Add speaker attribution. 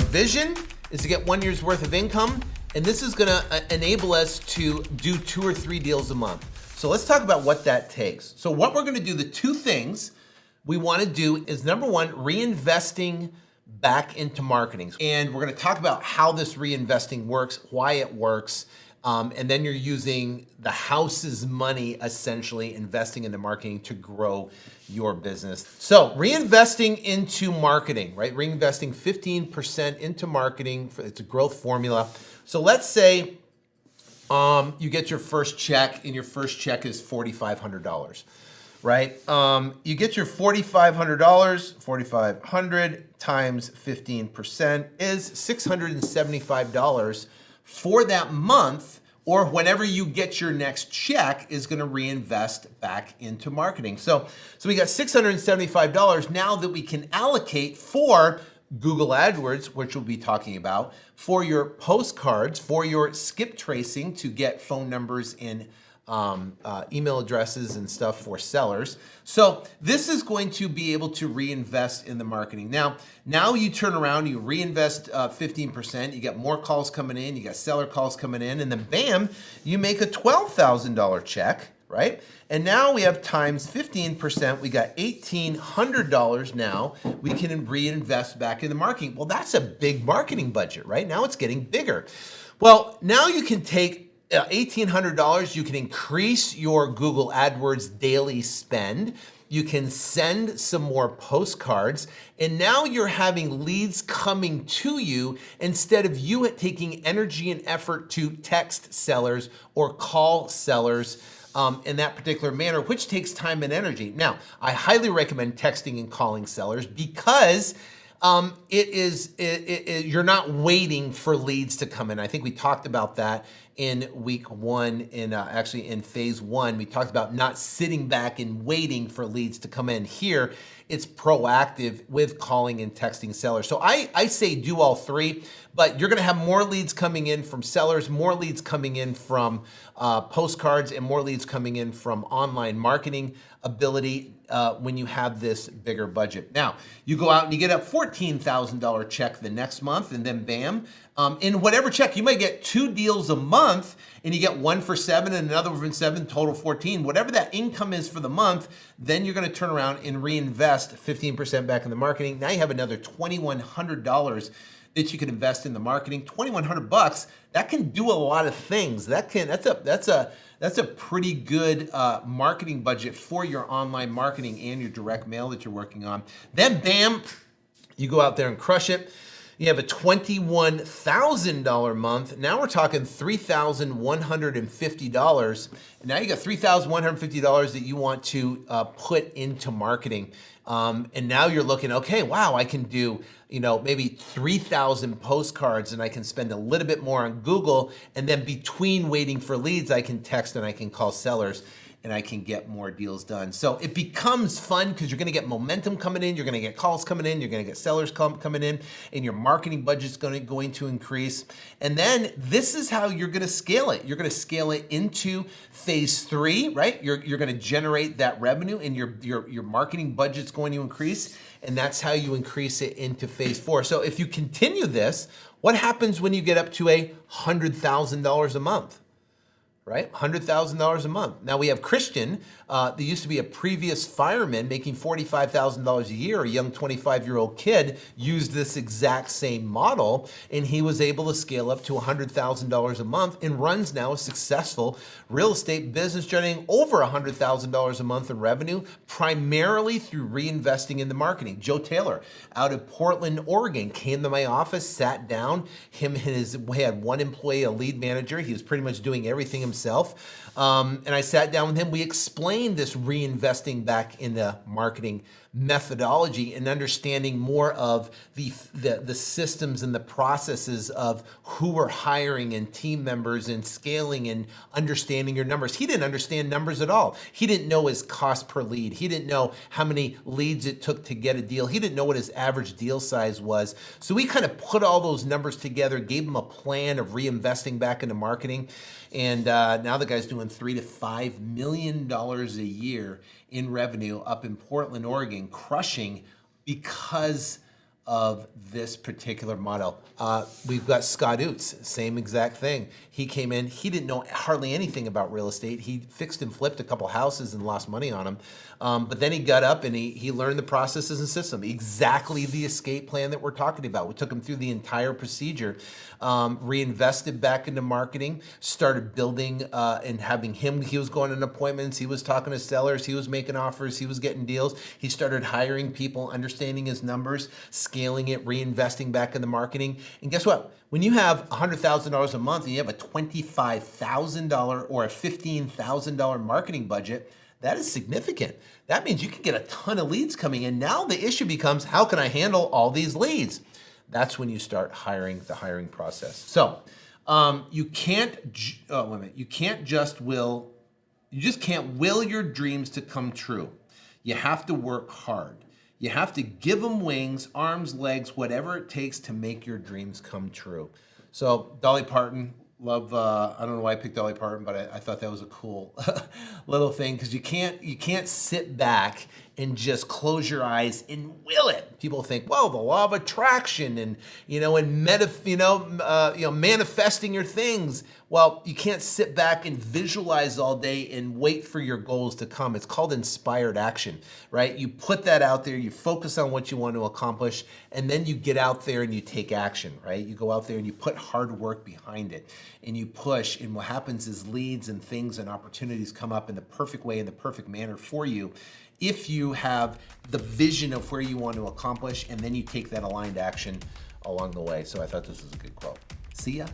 Speaker 1: vision is to get 1 year's worth of income, and this is gonna enable us to do 2 or 3 deals a month. So let's talk about what that takes. So what we're gonna do, the 2 things we wanna do is, number 1, reinvesting back into marketing. And we're gonna talk about how this reinvesting works, why it works, and then you're using the house's money, essentially investing into marketing to grow your business. So reinvesting into marketing, right? Reinvesting 15% into marketing, it's a growth formula. So let's say you get your first check, and your first check is $4,500, right? You get your $4,500, 4,500 times 15% is $675 for that month, or whenever you get your next check, is gonna reinvest back into marketing. So we got $675 now that we can allocate for Google AdWords, which we'll be talking about, for your postcards, for your skip tracing to get phone numbers and email addresses and stuff for sellers. So this is going to be able to reinvest in the marketing. Now you turn around, you reinvest 15%, you get more calls coming in, you got seller calls coming in, and then bam, you make a $12,000 check, right? And now we have times 15%, we got $1,800 now we can reinvest back in the marketing. Well, that's a big marketing budget, right? Now it's getting bigger. Well, now you can take $1,800, you can increase your Google AdWords daily spend. You can send some more postcards, and now you're having leads coming to you instead of you taking energy and effort to text sellers or call sellers in that particular manner, which takes time and energy. Now, I highly recommend texting and calling sellers because you're not waiting for leads to come in. I think we talked about that in week 1, actually in phase 1, we talked about not sitting back and waiting for leads to come in. Here, it's proactive with calling and texting sellers. So I say do all 3, but you're gonna have more leads coming in from sellers, more leads coming in from postcards, and more leads coming in from online marketing ability when you have this bigger budget. Now, you go out and you get a $14,000 check the next month, and then bam, in whatever check, you might get 2 deals a month, and you get one for 7 and another for 7, total 14. Whatever that income is for the month, then you're gonna turn around and reinvest 15% back in the marketing. Now you have another $2,100 that you can invest in the marketing. $2,100, that can do a lot of things. That's a pretty good marketing budget for your online marketing and your direct mail that you're working on. Then bam, you go out there and crush it. You have a $21,000 month. Now we're talking $3,150. And now you got $3,150 that you want to put into marketing. And now you're looking, okay, wow, I can do, maybe 3,000 postcards, and I can spend a little bit more on Google. And then between waiting for leads, I can text and I can call sellers, and I can get more deals done. So it becomes fun because you're gonna get momentum coming in, you're gonna get calls coming in, you're gonna get sellers coming in, and your marketing budget's going to increase. And then this is how you're gonna scale it. You're gonna scale it into phase 3, right? You're gonna generate that revenue, and your marketing budget's going to increase, and that's how you increase it into phase 4. So if you continue this, what happens when you get up to $100,000 a month? Right? $100,000 a month. Now we have Christian, that used to be a previous fireman making $45,000 a year, a young 25-year-old kid, used this exact same model, and he was able to scale up to $100,000 a month and runs now a successful real estate business generating over $100,000 a month in revenue, primarily through reinvesting in the marketing. Joe Taylor out of Portland, Oregon, came to my office, sat down. We had one employee, a lead manager. He was pretty much doing everything himself. And I sat down with him. We explained this reinvesting back in the marketing methodology and understanding more of the systems and the processes of who we're hiring and team members and scaling and understanding your numbers. He didn't understand numbers at all. He didn't know his cost per lead. He didn't know how many leads it took to get a deal. He didn't know what his average deal size was. So we kind of put all those numbers together, gave him a plan of reinvesting back into marketing. And now the guy's doing $3 to $5 million a year in revenue up in Portland, Oregon, crushing because of this particular model. We've got Scott Oots, same exact thing. He came in, he didn't know hardly anything about real estate. He fixed and flipped a couple houses and lost money on them. But then he got up and he learned the processes and system, exactly the escape plan that we're talking about. We took him through the entire procedure, reinvested back into marketing, started building and having him, he was going on appointments, he was talking to sellers, he was making offers, he was getting deals. He started hiring people, understanding his numbers, scaling it, reinvesting back in the marketing. And guess what? When you have $100,000 a month and you have a $25,000 or a $15,000 marketing budget, that is significant. That means you can get a ton of leads coming in. Now the issue becomes, how can I handle all these leads? That's when you start hiring, the hiring process. So you just can't will your dreams to come true. You have to work hard. You have to give them wings, arms, legs, whatever it takes to make your dreams come true. So Dolly Parton, love, I don't know why I picked Dolly Parton, but I thought that was a cool little thing, because you can't sit back and just close your eyes and will it. People think, well, the law of attraction and manifesting your things. Well, you can't sit back and visualize all day and wait for your goals to come. It's called inspired action, right? You put that out there, you focus on what you want to accomplish, and then you get out there and you take action, right? You go out there and you put hard work behind it and you push, and what happens is leads and things and opportunities come up in the perfect way, in the perfect manner for you, if you have the vision of where you want to accomplish, and then you take that aligned action along the way. So I thought this was a good quote. See ya.